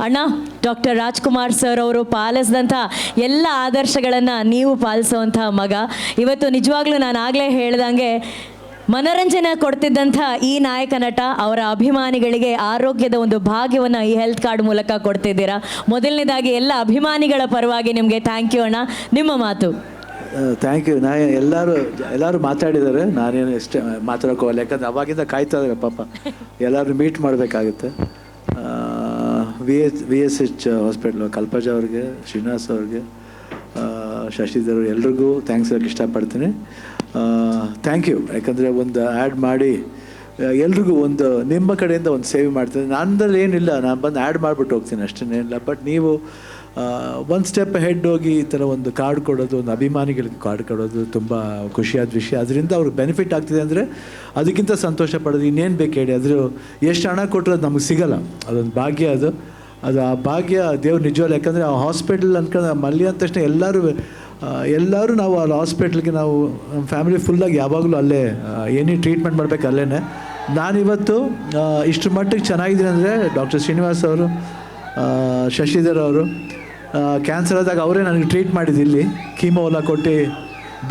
ಅಣ್ಣ, doctor Rajkumar sir ಅವರು ಪಾಲಿಸಿದಂಥ ಎಲ್ಲ ಆದರ್ಶಗಳನ್ನು ನೀವು ಪಾಲಿಸುವಂಥ ಮಗ. ಇವತ್ತು ನಿಜವಾಗ್ಲೂ ನಾನು ಆಗಲೇ ಹೇಳ್ದಂಗೆ ಮನೋರಂಜನೆ ಕೊಡ್ತಿದ್ದಂಥ ಈ ನಾಯಕ ನಟ ಅವರ ಅಭಿಮಾನಿಗಳಿಗೆ ಆರೋಗ್ಯದ ಒಂದು ಭಾಗ್ಯವನ್ನು ಈ ಹೆಲ್ತ್ ಕಾರ್ಡ್ ಮೂಲಕ ಕೊಡ್ತಿದ್ದೀರಾ. ಮೊದಲನೇದಾಗಿ ಎಲ್ಲ ಅಭಿಮಾನಿಗಳ ಪರವಾಗಿ ನಿಮಗೆ ಥ್ಯಾಂಕ್ ಯು ಅಣ್ಣ. ನಿಮ್ಮ ಮಾತು. Thank you. ಎಲ್ಲರೂ ಮಾತಾಡಿದ್ದಾರೆ, ನಾನೇನು ಎಷ್ಟೇ ಮಾತಾಡೋಕ್ಕೋಗಲ್ಲ, ಯಾಕಂದರೆ ಅವಾಗಿಂದ ಕಾಯ್ತಾ ಇದ್ದಾರೆ ಪಾಪ. ಎಲ್ಲರೂ ಮೀಟ್ ಮಾಡಬೇಕಾಗುತ್ತೆ. V S H hospital Kalpaja ಅವ್ರಿಗೆ, ಶ್ರೀನಿವಾಸ್ ಅವ್ರಿಗೆ, ಶಶಿಧರ್ ಎಲ್ರಿಗೂ ಥ್ಯಾಂಕ್ಸ್ ಹೇಳೋಕ್ಕೆ ಇಷ್ಟಪಡ್ತೀನಿ. Thank you. ಯಾಕಂದರೆ ಒಂದು ಆ್ಯಡ್ ಮಾಡಿ ಎಲ್ರಿಗೂ ಒಂದು ನಿಮ್ಮ ಕಡೆಯಿಂದ ಒಂದು ಸೇವೆ ಮಾಡ್ತೀನಿ. ನನ್ನಲ್ಲಿ ಏನಿಲ್ಲ, ನಾನು ಬಂದು ಆ್ಯಡ್ ಮಾಡಿಬಿಟ್ಟು ಹೋಗ್ತೀನಿ, ಅಷ್ಟೇನಿಲ್ಲ. ಬಟ್ ನೀವು ಒಂದು ಸ್ಟೆಪ್ ಹೆಡ್ ಹೋಗಿ ಈ ಥರ ಒಂದು ಕಾರ್ಡ್ ಕೊಡೋದು, ಒಂದು ಅಭಿಮಾನಿಗಳಿಗೆ ಕಾರ್ಡ್ ಕೊಡೋದು ತುಂಬ ಖುಷಿಯಾದ ವಿಷಯ. ಅದರಿಂದ ಅವ್ರಿಗೆ ಬೆನಿಫಿಟ್ ಆಗ್ತಿದೆ ಅಂದರೆ ಅದಕ್ಕಿಂತ ಸಂತೋಷ ಪಡೋದು ಇನ್ನೇನು ಬೇಕು ಹೇಳಿ. ಅದ್ರ ಎಷ್ಟು ಹಣ ಕೊಟ್ಟರು ಅದು ನಮಗೆ ಸಿಗೋಲ್ಲ, ಅದೊಂದು ಭಾಗ್ಯ. ಅದು ಆ ಭಾಗ್ಯ ದೇವ್ರು ನಿಜವಲ್ಲ. ಯಾಕಂದರೆ ಆ ಹಾಸ್ಪಿಟಲ್ ಅನ್ಕೊಂಡು ಮಲ್ಲಿ ಅಂದ ತಕ್ಷಣ ಎಲ್ಲರೂ ನಾವು ಅಲ್ಲಿ ಹಾಸ್ಪಿಟ್ಲಿಗೆ ನಾವು ನಮ್ಮ ಫ್ಯಾಮಿಲಿ ಫುಲ್ಲಾಗಿ ಯಾವಾಗಲೂ ಅಲ್ಲೇ ಏನೇ ಟ್ರೀಟ್ಮೆಂಟ್ ಮಾಡಬೇಕು ಅಲ್ಲೇ. ನಾನಿವತ್ತು ಇಷ್ಟು ಮಟ್ಟಿಗೆ ಚೆನ್ನಾಗಿದ್ದೀನಿ ಅಂದರೆ ಡಾಕ್ಟರ್ ಶ್ರೀನಿವಾಸ್ ಅವರು, ಶಶಿಧರ್ ಅವರು ಕ್ಯಾನ್ಸರ್ ಆದಾಗ ಅವರೇ ನನಗೆ ಟ್ರೀಟ್ ಮಾಡಿದ್ದು. ಇಲ್ಲಿ ಕೀಮೋ ಎಲ್ಲ ಕೊಟ್ಟು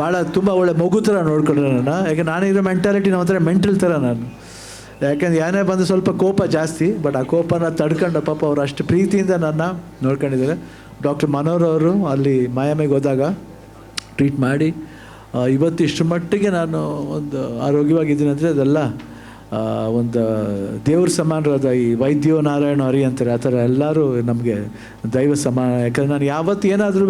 ಭಾಳ ತುಂಬ ಒಳ್ಳೆ ಮಗು ಥರ ನೋಡ್ಕೊಂಡ್ರೆ ನನ್ನ. ಯಾಕೆ ನಾನಿರೋ ಮೆಂಟಾಲಿಟಿ ಒಂಥರ ಮೆಂಟಲ್ ಥರ ನಾನು. ಯಾಕೆಂದ್ರೆ ಏನೇ ಬಂದು ಸ್ವಲ್ಪ ಕೋಪ ಜಾಸ್ತಿ, ಬಟ್ ಆ ಕೋಪನ ತಡ್ಕೊಂಡು ಪಾಪ ಅವರು ಅಷ್ಟು ಪ್ರೀತಿಯಿಂದ ನನ್ನ ನೋಡ್ಕೊಂಡಿದ್ದಾರೆ. ಡಾಕ್ಟರ್ ಮನೋಹರ್ ಅವರು ಅಲ್ಲಿ ಮಾಯಾಮಿಗೆ ಹೋದಾಗ ಟ್ರೀಟ್ ಮಾಡಿ ಇವತ್ತು ಇಷ್ಟು ಮಟ್ಟಿಗೆ ನಾನು ಒಂದು ಆರೋಗ್ಯವಾಗಿದ್ದೀನಿ ಅಂದರೆ ಅದೆಲ್ಲ ಒಂದು ದೇವ್ರ ಸಮಾನರಾದ ಈ ವೈದ್ಯೋ ನಾರಾಯಣ ಹರಿ ಅಂತಾರೆ, ಆ ಥರ ಎಲ್ಲರೂ ನಮಗೆ ದೈವ ಸಮಾನ. ಯಾಕಂದರೆ ನಾನು ಯಾವತ್ತು ಏನಾದರೂ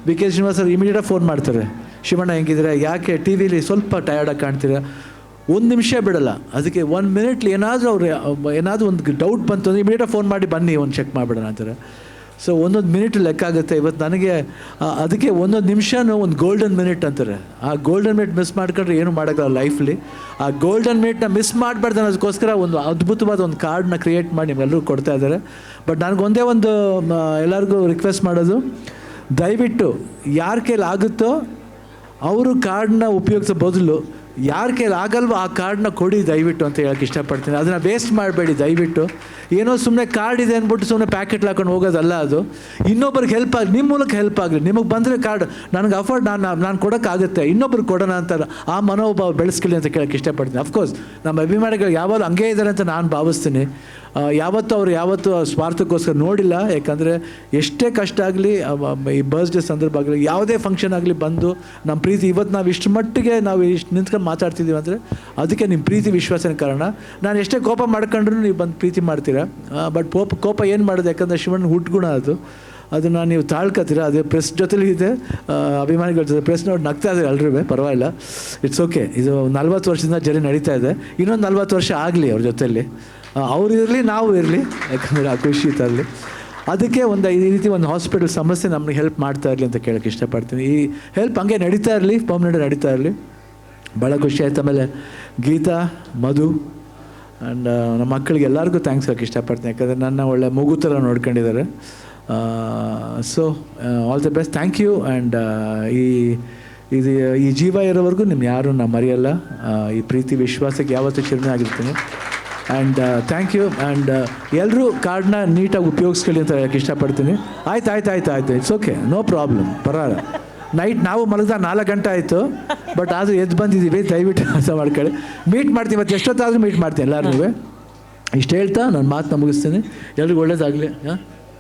ವಿ ಕೆ ಶ್ರೀನಿವಾಸ್ ಅವ್ರು ಇಮಿಡಿಯೇಟಾಗಿ ಫೋನ್ ಮಾಡ್ತಾರೆ, ಶಿವಣ್ಣ ಹೆಂಗಿದ್ರೆ, ಯಾಕೆ ಟಿ ವಿಲಿ ಸ್ವಲ್ಪ ಟಯರ್ಡಾಗಿ ಕಾಣ್ತೀರಾ, ಒಂದು ನಿಮಿಷ ಬಿಡಲ್ಲ. ಅದಕ್ಕೆ 1 ಮಿನಿಟ್ಲಿ ಏನಾದರೂ ಒಂದು ಡೌಟ್ ಬಂತು ಅಂದರೆ ಇಮಿಡಿಯೇಟಾಗಿ ಫೋನ್ ಮಾಡಿ ಬನ್ನಿ ಒಂದು ಚೆಕ್ ಮಾಡಿಬಿಡೋಣ ಅಂತಾರೆ. ಸೊ ಒಂದೊಂದು ಮಿನಿಟ್ ಲೆಕ್ಕ ಆಗುತ್ತೆ. ಇವತ್ತು ನನಗೆ ಅದಕ್ಕೆ ಒಂದೊಂದು ನಿಮಿಷನೂ ಒಂದು ಗೋಲ್ಡನ್ ಮಿನಿಟ್ ಅಂತಾರೆ. ಆ ಗೋಲ್ಡನ್ ಮಿನಿಟ್ ಮಿಸ್ ಮಾಡ್ಕೊಂಡ್ರೆ ಏನು ಮಾಡೋಕ್ಕಲ್ಲ ಲೈಫ್ಲಿ. ಆ ಗೋಲ್ಡನ್ ಮಿನಿಟ್ನ ಮಿಸ್ ಮಾಡಬಾರ್ದು ಅನ್ನೋದಕ್ಕೋಸ್ಕರ ಒಂದು ಅದ್ಭುತವಾದ ಒಂದು ಕಾರ್ಡ್ನ ಕ್ರಿಯೇಟ್ ಮಾಡಿ ನಿಮ್ಗೆಲ್ಲರೂ ಕೊಡ್ತಾ ಇದ್ದಾರೆ. ಬಟ್ ನನಗೊಂದೇ ಒಂದು ಎಲ್ಲರಿಗೂ ರಿಕ್ವೆಸ್ಟ್ ಮಾಡೋದು, ದಯವಿಟ್ಟು ಯಾರ ಕೈಲಿ ಆಗುತ್ತೋ ಅವರು ಕಾರ್ಡ್ನ ಉಪಯೋಗಿಸೋ ಬದಲು ಯಾರ ಕೈಲಿ ಆಗಲ್ವೋ ಆ ಕಾರ್ಡ್ನ ಕೊಡಿ ದಯವಿಟ್ಟು ಅಂತ ಹೇಳೋಕ್ಕೆ ಇಷ್ಟಪಡ್ತೀನಿ. ಅದನ್ನು ವೇಸ್ಟ್ ಮಾಡಬೇಡಿ ದಯವಿಟ್ಟು. ಏನೋ ಸುಮ್ಮನೆ ಕಾರ್ಡ್ ಇದೆ ಅಂದ್ಬಿಟ್ಟು ಸುಮ್ಮನೆ ಪ್ಯಾಕೆಟ್ ಹಾಕೊಂಡು ಹೋಗೋದಲ್ಲ ಅದು. ಇನ್ನೊಬ್ರಿಗೆ ಹೆಲ್ಪ್ ಆಗಲಿ, ನಿಮ್ಮ ಮೂಲಕ ಹೆಲ್ಪ್ ಆಗಲಿ. ನಿಮಗೆ ಬಂದರೆ ಕಾರ್ಡ್ ನನಗೆ ಅಫೋರ್ಡ್ ನಾನು ಕೊಡೋಕ್ಕಾಗುತ್ತೆ, ಇನ್ನೊಬ್ರಿಗೆ ಕೊಡೋಣ ಅಂತ ಆ ಮನೋಭಾವ ಬೆಳೆಸ್ಕೊಳ್ಳಿ ಅಂತ ಕೇಳೋಕ್ಕೆ ಇಷ್ಟಪಡ್ತೀನಿ. ಅಫ್ಕೋರ್ಸ್ ನಮ್ಮ ಅಭಿಮಾನಿಗಳು ಯಾವಾಗಲೂ ಹಂಗೇ ಇದ್ದಾರೆ ಅಂತ ನಾನು ಭಾವಿಸ್ತೀನಿ. ಯಾವತ್ತೂ ಸ್ವಾರ್ಥಕ್ಕೋಸ್ಕರ ನೋಡಿಲ್ಲ. ಯಾಕಂದರೆ ಎಷ್ಟೇ ಕಷ್ಟ ಆಗಲಿ, ಈ ಬರ್ತ್ಡೇ ಸಂದರ್ಭ ಆಗಲಿ, ಯಾವುದೇ ಫಂಕ್ಷನ್ ಆಗಲಿ ಬಂದು ನಮ್ಮ ಪ್ರೀತಿ ಇವತ್ತು ನಾವು ಇಷ್ಟು ಮಟ್ಟಿಗೆ ನಾವು ಇಷ್ಟು ನಿಂತ್ಕೊಂಡು ಮಾತಾಡ್ತಿದ್ದೀವಿ ಅಂದರೆ ಅದಕ್ಕೆ ನಿಮ್ಮ ಪ್ರೀತಿ ವಿಶ್ವಾಸನ ಕಾರಣ. ನಾನು ಎಷ್ಟೇ ಕೋಪ ಮಾಡ್ಕೊಂಡ್ರೂ ನೀವು ಬಂದು ಪ್ರೀತಿ ಮಾಡ್ತೀರಾ. ಬಟ್ ಕೋಪ ಏನು ಮಾಡೋದು, ಯಾಕಂದರೆ ಶಿವಣ್ಣ ಹುಟ್ಗುಣ ಅದನ್ನು ನೀವು ತಾಳ್ಕೊತೀರ. ಅದೇ ಪ್ರೆಸ್ ಜೊತೆಲಿ ಇದೆ, ಅಭಿಮಾನಿಗಳ ಜೊತೆ ಪ್ರೆಸ್ ನೋಡಿ ನಗ್ತಾ ಇದೆ ಎಲ್ಲರೂ, ಪರವಾಗಿಲ್ಲ, ಇಟ್ಸ್ ಓಕೆ. ಇದು 40 ವರ್ಷದಿಂದ ಜರ್ನಿ ನಡೀತಾ ಇದೆ. ಇನ್ನೊಂದು 40 ವರ್ಷ ಆಗಲಿ ಅವ್ರ ಜೊತೆಯಲ್ಲಿ, ಅವರು ಇರಲಿ ನಾವು ಇರಲಿ, ಯಾಕಂದರೆ ಆ ಖುಷಿ ತರಲಿ. ಅದಕ್ಕೆ ಈ ರೀತಿ ಒಂದು ಹಾಸ್ಪಿಟಲ್ ಸಮಸ್ಯೆ ನಮಗೆ ಹೆಲ್ಪ್ ಮಾಡ್ತಾ ಇರಲಿ ಅಂತ ಕೇಳೋಕ್ಕೆ ಇಷ್ಟಪಡ್ತೀನಿ. ಈ ಹೆಲ್ಪ್ ಹಂಗೆ ನಡೀತಾ ಇರಲಿ, ಪರ್ಮನೆಂಟ್ ನಡೀತಾ ಇರಲಿ. ಭಾಳ ಖುಷಿ ಆಯ್ತು. ಆಮೇಲೆ ಗೀತಾ, ಮಧು ಆ್ಯಂಡ್ ನಮ್ಮ ಮಕ್ಕಳಿಗೆ ಎಲ್ಲರಿಗೂ ಥ್ಯಾಂಕ್ಸ್ ಹೇಳೋಕ್ಕೆ ಇಷ್ಟಪಡ್ತೀನಿ. ಯಾಕಂದರೆ ನನ್ನ ಒಳ್ಳೆ ಮಗು ಥರ ನೋಡ್ಕೊಂಡಿದ್ದಾರೆ. So all the best, thank you. And ಈ ಜೀವ ಇರೋವರೆಗೂ ಯಾರೂ ನಾನು ಮರೆಯಲ್ಲ. ಈ ಪ್ರೀತಿ ವಿಶ್ವಾಸಕ್ಕೆ ಯಾವತ್ತೂ ಚಿರಣ ಆಗಿರ್ತೀನಿ. And thank you. ಆ್ಯಂಡ್ ಎಲ್ಲರೂ ಕಾರ್ಡ್ನ ನೀಟಾಗಿ ಉಪಯೋಗಿಸ್ಕೊಳ್ಳಿ ಅಂತ ಹೇಳೋಕ್ಕೆ ಇಷ್ಟಪಡ್ತೀನಿ. ಆಯ್ತು, ಇಟ್ಸ್ ಓಕೆ, ನೋ ಪ್ರಾಬ್ಲಮ್, ಪರವಾಗಿಲ್ಲ. ನೈಟ್ ನಾವು ಮಲಗಿದ 4 ಗಂಟೆ ಆಯಿತು, ಬಟ್ ಆದರೂ ಎದ್ದು ಬಂದಿದ್ದೀವಿ. ದಯವಿಟ್ಟು ಅರ್ಥ ಮಾಡ್ಕೊಳ್ಳಿ. ಮೀಟ್ ಮಾಡ್ತೀನಿ, ಮತ್ತು ಎಷ್ಟೊತ್ತಾದರೂ ಮೀಟ್ ಮಾಡ್ತೀನಿ ಎಲ್ಲರೂ. ಇಷ್ಟು ಹೇಳ್ತಾ ನನ್ನ ಮಾತನ್ನ ಮುಗಿಸ್ತೀನಿ. ಎಲ್ರಿಗೂ ಒಳ್ಳೇದಾಗಲಿ.